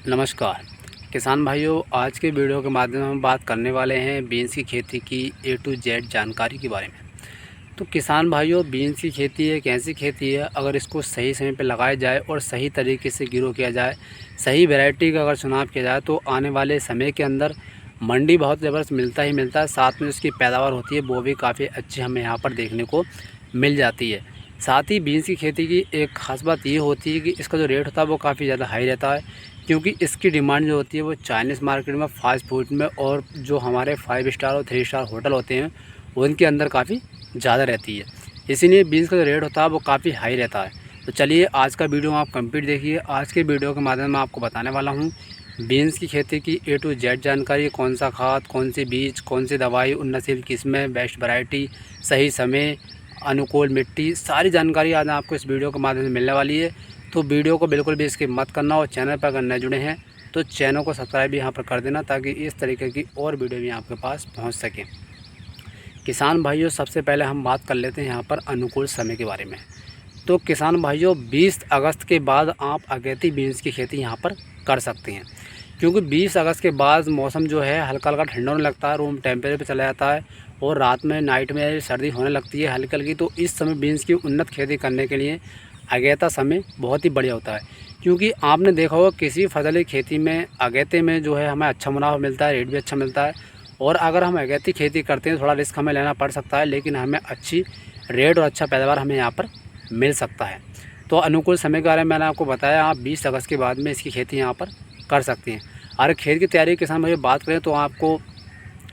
नमस्कार किसान भाइयों, आज के वीडियो के माध्यम से हम बात करने वाले हैं बीन्स की खेती की A to Z जानकारी के बारे में। तो किसान भाइयों, बीन्स की खेती एक ऐसी खेती है, अगर इसको सही समय पे लगाया जाए और सही तरीके से ग्रो किया जाए, सही वैरायटी का अगर चुनाव किया जाए तो आने वाले समय के अंदर मंडी बहुत ज़बरदस्त मिलता ही मिलता है। साथ में उसकी पैदावार होती है वो भी काफ़ी अच्छी हमें यहाँ पर देखने को मिल जाती है। साथ ही बीन्स की खेती की एक ख़ास बात ये होती है कि इसका जो रेट होता है वो काफ़ी ज़्यादा हाई रहता है, क्योंकि इसकी डिमांड जो होती है वो चाइनीज़ मार्केट में, फास्ट फूड में और जो हमारे 5 स्टार और 3 स्टार होटल होते हैं उनके अंदर काफ़ी ज़्यादा रहती है। इसीलिए बीन्स का जो रेट होता है वो काफ़ी हाई रहता है। तो चलिए आज का वीडियो आप कंप्लीट देखिए। आज के वीडियो के माध्यम में आपको बताने वाला हूँ बीन्स की खेती की A to Z जानकारी, कौन सा खाद, कौन सी बीज, कौन सी दवाई, उन्नतशील किस्में, बेस्ट वैरायटी, सही समय, अनुकूल मिट्टी, सारी जानकारी आज आपको इस वीडियो के माध्यम से मिलने वाली है। तो वीडियो को बिल्कुल भी स्किप मत करना और चैनल पर अगर नए जुड़े हैं तो चैनल को सब्सक्राइब भी यहाँ पर कर देना, ताकि इस तरीके की और वीडियो भी आपके पास पहुँच सकें। किसान भाइयों, सबसे पहले हम बात कर लेते हैं यहाँ पर अनुकूल समय के बारे में। तो किसान भाइयों, 20 अगस्त के बाद आप अगेती बीन्स की खेती यहाँ पर कर सकते हैं, क्योंकि 20 अगस्त के बाद मौसम जो है हल्का हल्का ठंडा होने लगता है, रूम टेम्परेचर पे चला जाता है और रात में नाइट में सर्दी होने लगती है हल्की हल्की। तो इस समय बीन्स की उन्नत खेती करने के लिए अगेता समय बहुत ही बढ़िया होता है, क्योंकि आपने देखा होगा किसी फसल की खेती में अगेते में जो है हमें अच्छा मुनाफा मिलता है, रेट भी अच्छा मिलता है। और अगर हम अगेती खेती करते हैं थोड़ा रिस्क हमें लेना पड़ सकता है, लेकिन हमें अच्छी रेट और अच्छा पैदावार हमें यहाँ पर मिल सकता है। तो अनुकूल समय के बारे में मैंने आपको बताया, आप 20 अगस्त के बाद में इसकी खेती यहाँ पर कर सकते हैं। और खेत की तैयारी किसान भाई बात करें तो आपको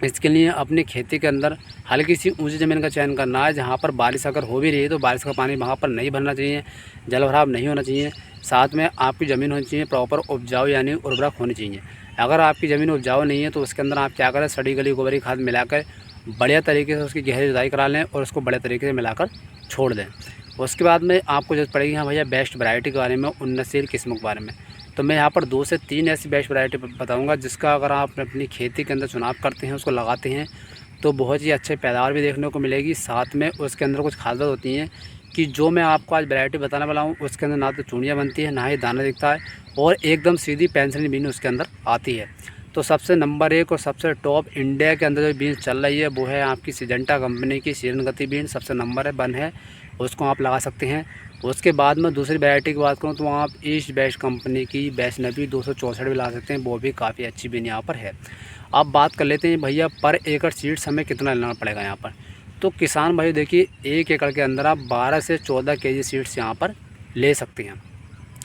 इसके लिए अपनी खेती के अंदर हल्की सी ऊंची ज़मीन का चयन करना है, जहाँ पर बारिश अगर हो भी रही है तो बारिश का पानी वहाँ पर नहीं भरना चाहिए, जल भराव नहीं होना चाहिए। साथ में आपकी ज़मीन होनी चाहिए प्रॉपर उपजाऊ, यानी उर्वरक होनी चाहिए। अगर आपकी ज़मीन उपजाऊ नहीं है तो उसके अंदर आप क्या करें, सड़ी गली गोबरी खाद मिलाकर बढ़िया तरीके से उसकी गहरी जुताई करा लें और उसको बढ़िया तरीके से मिलाकर छोड़ दें। उसके बाद में आपको जरूरत पड़ेगी हाँ भैया बेस्ट वैरायटी के बारे में, उन्नतशील किस्मों के बारे में। तो मैं यहाँ पर 2 से 3 ऐसी बेस्ट वैरायटी बताऊँगा, जिसका अगर आप अपनी खेती के अंदर चुनाव करते हैं, उसको लगाते हैं तो बहुत ही अच्छे पैदावार भी देखने को मिलेगी। साथ में उसके अंदर कुछ खासियत होती हैं कि जो मैं आपको आज वैरायटी बताने वाला हूँ उसके अंदर ना तो चूड़ियाँ बनती है, ना ही दाना दिखता है, और एकदम सीधी पेंसिल बीन उसके अंदर आती है। तो सबसे नंबर 1 और सबसे टॉप इंडिया के अंदर जो बीन चल रही है वो है आपकी सिजेंटा कंपनी की सीरन गति बीन, सबसे नंबर 1 है, उसको आप लगा सकते हैं। उसके बाद में दूसरी वैरायटी की बात करूँ तो आप ईस्ट बेस्ट कंपनी की वैष्णवी 264 भी ला सकते हैं, वो भी काफ़ी अच्छी बीन यहाँ पर है। अब बात कर लेते हैं भैया पर एकड़ सीड्स हमें कितना लेना पड़ेगा यहाँ पर। तो किसान भाई देखिए, 1 एकड़ के अंदर आप 12 से 14 केजी सीड्स यहाँ पर ले सकते हैं।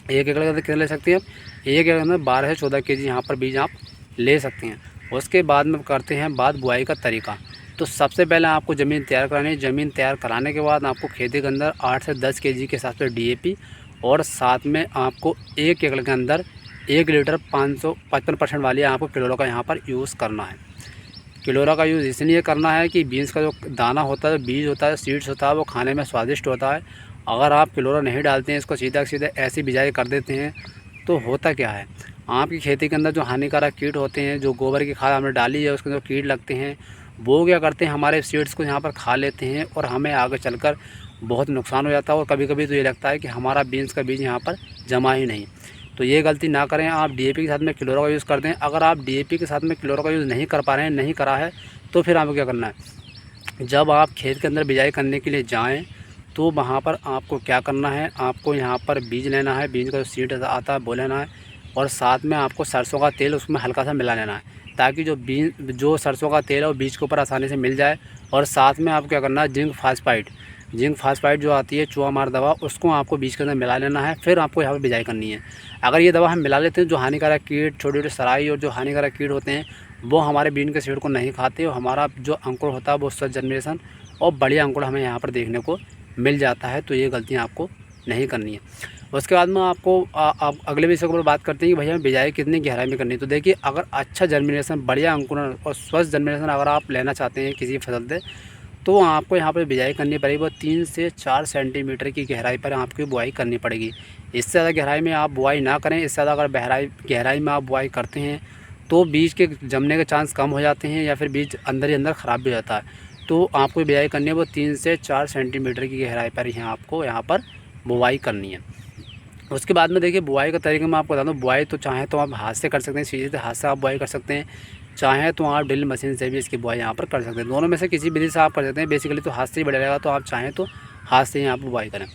1 एकड़ के अंदर कितना ले सकते हैं आप? 1 एकड़ के अंदर 12 से 14 केजी यहाँ पर बीज आप ले सकते हैं। उसके बाद में करते हैं बात बुआई का तरीका। तो सबसे पहले आपको ज़मीन तैयार करानी है। ज़मीन तैयार कराने के बाद आपको खेती के अंदर 8 से 10 केजी के हिसाब से DAP, और साथ में आपको 1 एकड़ के अंदर 1 लीटर 555% वाली आपको क्लोरा का यहाँ पर यूज़ करना है। क्लोरा का यूज़ इसलिए करना है कि बीन्स का जो दाना होता है, बीज होता है, सीड्स होता है, वो खाने में स्वादिष्ट होता है। अगर आप क्लोरा नहीं डालते हैं, इसको सीधा सीधे ऐसी बिजाई कर देते हैं, तो होता क्या है, आपकी खेती के अंदर जो हानिकारक कीट होते हैं, जो गोबर की खाद हमने डाली है उसके अंदर कीट लगते हैं, वो क्या करते हैं, हमारे सीड्स को यहाँ पर खा लेते हैं और हमें आगे चलकर बहुत नुकसान हो जाता है। और कभी कभी तो ये लगता है कि हमारा बीन्स का बीज यहाँ पर जमा ही नहीं। तो ये गलती ना करें, आप DAP के साथ में क्लोरा का यूज़ कर दें। अगर आप DAP के साथ में क्लोरा का यूज़ नहीं कर पा रहे हैं, नहीं करा है, तो फिर आपको क्या करना है, जब आप खेत के अंदर बिजाई करने के लिए जाएँ तो वहाँ पर आपको क्या करना है, आपको यहाँ पर बीज लेना है, बीज का जो सीड आता है वो लेना है, और साथ में आपको सरसों का तेल उसमें हल्का सा मिला लेना है, ताकि जो सरसों का तेल है वो बीज के ऊपर आसानी से मिल जाए। और साथ में आपको क्या करना है, जिंक फास्फाइड जो आती है चूहा मार दवा, उसको आपको बीज के अंदर मिला लेना है। फिर आपको यहाँ पर बिजाई करनी है। अगर ये दवा हम मिला लेते हैं, जो हानिकारक कीट, छोटे छोटे सराई और जो हानिकारक कीट होते हैं वो हमारे बीन के सीड को नहीं खाते, और हमारा जो अंकुर होता है वो स्वस्थ जनरेशन और बढ़िया अंकुर हमें यहाँ पर देखने को मिल जाता है। तो ये गलतियाँ आपको नहीं करनी है। उसके बाद में आपको आप अगले विषय पर बात करते हैं कि भैया बिजाई कितनी गहराई में करनी है। तो देखिए, अगर अच्छा जर्मिनेशन, बढ़िया अंकुरण और स्वस्थ जर्मिनेशन अगर आप लेना चाहते हैं किसी फसल से, तो आपको यहाँ पर बिजाई करनी पड़ेगी। वो 3 से 4 सेंटीमीटर की गहराई पर आपकी बुआई करनी पड़ेगी। इससे ज़्यादा गहराई में आप बुआई ना करें। इससे ज़्यादा अगर गहराई में आप बुआई करते हैं तो बीज के जमने के चांस कम हो जाते हैं, या फिर बीज अंदर ही अंदर ख़राब भी हो जाता है। तो आपको बिजाई करनी है वो 3 से 4 सेंटीमीटर की गहराई पर ही आपको यहाँ पर बुआई करनी है। उसके बाद में देखिए बुआई का तरीका मैं आपको बता दूँ। बुआई तो चाहें तो आप हाथ से कर सकते हैं, सीधे हाथ से आप बुआई कर सकते हैं, चाहें तो आप ड्रिल मशीन से भी इसकी बुआई यहाँ पर कर सकते हैं। दोनों में से किसी विधि से आप कर सकते हैं। बेसिकली तो हाथ से ही बढ़िया रहेगा, तो आप चाहें तो हाथ से ही यहाँ पर बुआई करें।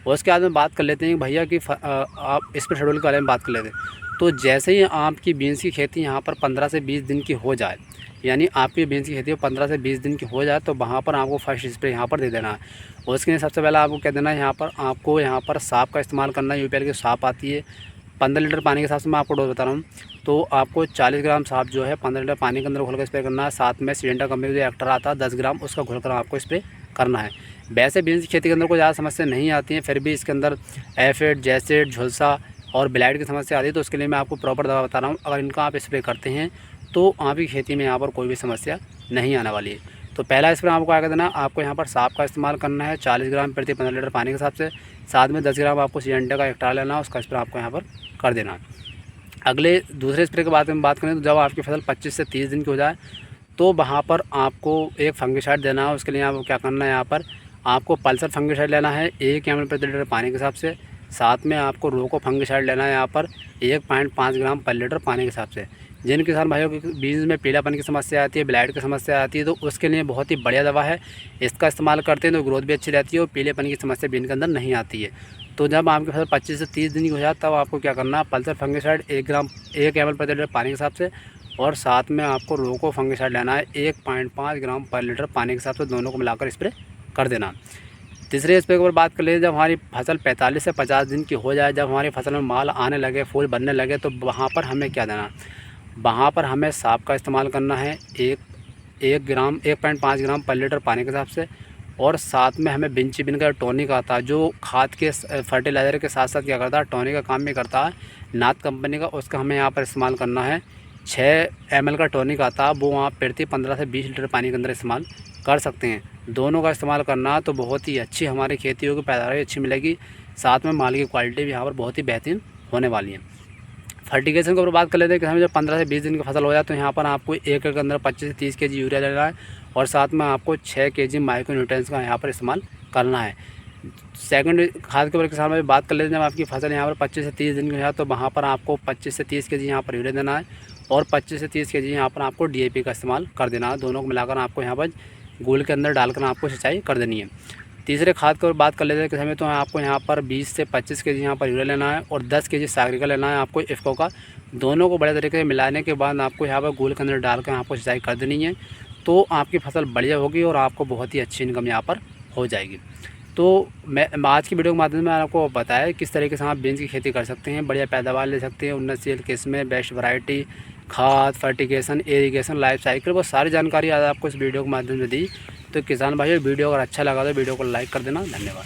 और उसके बाद में बात कर लेते हैं भैया कि आप इस पर शेड्यूल के बारे में बात कर लेते हैं। तो जैसे ही आपकी बीन्स की खेती यहाँ पर 15 से 20 दिन की हो जाए, यानी आपकी बीन्स की खेती 15 से 20 दिन की हो जाए, तो वहाँ पर आपको फर्स्ट स्प्रे यहाँ पर दे देना है। और उसके लिए सबसे पहले आपको क्या देना है, आपको यहाँ पर साप का इस्तेमाल करना है। यूपीएल की साप आती है 15 लीटर पानी के हिसाब से मैं आपको डोज बता रहा हूँ। तो आपको 40 ग्राम साप जो है 15 लीटर पानी के अंदर घोल कर स्प्रे करना है। साथ में सिलेंडर कंपनी का जो एक्टर आता है 10 ग्राम, उसका घोल कर आपको स्प्रे करना है। वैसे बीन्स की खेती के अंदर कोई ज़्यादा समस्या नहीं आती है, फिर भी इसके अंदर एफिड, जैसिड, झुलसा और ब्लाइट की समस्या आती है। तो उसके लिए मैं आपको प्रॉपर दवा बता रहा हूँ। अगर इनका आप स्प्रे करते हैं तो आपकी खेती में यहाँ पर कोई भी समस्या नहीं आने वाली है। तो पहला स्प्रे आपको क्या देना, आपको यहाँ पर साप का इस्तेमाल करना है 40 ग्राम प्रति 15 लीटर पानी के हिसाब से। साथ में 10 ग्राम आपको सिलेंडर का एक्टर लेना है, उसका स्प्रे आपको यहाँ पर कर देना है। अगले दूसरे स्प्रे के बारे में बात करें तो जब आपकी फसल 25 से 30 दिन की हो जाए, तो वहाँ पर आपको एक फंगिसाइड देना है। उसके लिए आपको क्या करना है, यहाँ पर आपको पल्सर फंगिसाइड लेना है 1 ml प्रति लीटर पानी के हिसाब से। साथ में आपको रोको फंगिसाइड लेना है यहाँ पर 1.5 ग्राम पर लीटर पानी के हिसाब से। जिन किसान भाइयों के बीज में पीलापन की समस्या आती है, ब्लाइट की समस्या आती है, तो उसके लिए बहुत ही बढ़िया दवा है। इसका इस्तेमाल करते हैं तो ग्रोथ भी अच्छी रहती है और पीलेपन की समस्या बीन के अंदर नहीं आती है। तो जब आपकी फसल 25 से 30 दिन की हो जाए, तब आपको क्या करना है, पल्सर फंगिसाइड 1 ml प्रति लीटर पानी के हिसाब से, और साथ में आपको रोको फंगिसाइड लेना है 1.5 ग्राम पर लीटर पानी के हिसाब से। दोनों को मिलाकर स्प्रे कर देना। तीसरे स्प्रे के ऊपर बात कर लें, जब हमारी फसल 45 से 50 दिन की हो जाए, जब हमारी फसल में माल आने लगे, फूल बनने लगे, तो वहाँ पर हमें क्या देना, वहाँ पर हमें साप का इस्तेमाल करना है 1.5 ग्राम पर लीटर पानी के हिसाब से। और साथ में हमें बिन का टॉनिक आता है, जो खाद के फर्टिलाइज़र के साथ साथ क्या करता है, टॉनिक का काम भी करता है, नाथ कंपनी का। उसका हमें यहाँ पर इस्तेमाल करना है 6 ml का टॉनिक आता है, वो आप प्रति 15 से 20 लीटर पानी के अंदर इस्तेमाल कर सकते हैं। दोनों का इस्तेमाल करना तो बहुत ही अच्छी हमारी खेती होगी, पैदावार अच्छी मिलेगी। साथ में माल की क्वालिटी भी यहाँ पर बहुत ही बेहतरीन होने वाली है। फर्टिगेशन के ऊपर बात कर लेते हैं कि हमें जब 15 से 20 दिन की फसल हो जाए, तो यहाँ पर आपको 1 एकड़ के अंदर 25 से 30 kg यूरिया लेना है, और साथ में आपको 6 kg माइक्रो न्यूट्रिएंट्स का यहाँ पर इस्तेमाल करना है। सेकंड खाद के ऊपर किसान में बात कर लेते हैं, जब आपकी फसल यहाँ पर 25 से 30 दिन की हो जाए, तो वहाँ पर आपको 25 से 30 kg यहाँ पर यूरिया देना है, और 25 से 30 kg यहाँ पर आपको DAP का इस्तेमाल कर देना है। दोनों को मिलाकर आपको यहाँ पर गोल के अंदर डालकर आपको सिंचाई कर देनी है। तीसरे खाद की बात कर लेते हैं कि हमें तो आपको यहाँ पर 20 से 25 kg यहाँ पर यूरिया लेना है, और 10 kg सागरिका लेना है आपको इफ़को का। दोनों को बड़े तरीके से मिलाने के बाद आपको यहाँ पर गोल के अंदर डालकर आपको सिंचाई कर देनी है। तो आपकी फसल बढ़िया होगी और आपको बहुत ही अच्छी इनकम यहाँ पर हो जाएगी। तो मैं आज की वीडियो के माध्यम में आपको बताया किस तरीके से आप बीन्स की खेती कर सकते हैं, बढ़िया पैदावार ले सकते हैं, उन्नतशील किस्में, बेस्ट वैरायटी, खाद, फर्टिगेशन, इरिगेशन, लाइफ साइकिल, वो सारी जानकारी आज आपको इस वीडियो के माध्यम से दी। तो किसान भाइयों, वीडियो अगर अच्छा लगा तो वीडियो को लाइक कर देना। धन्यवाद।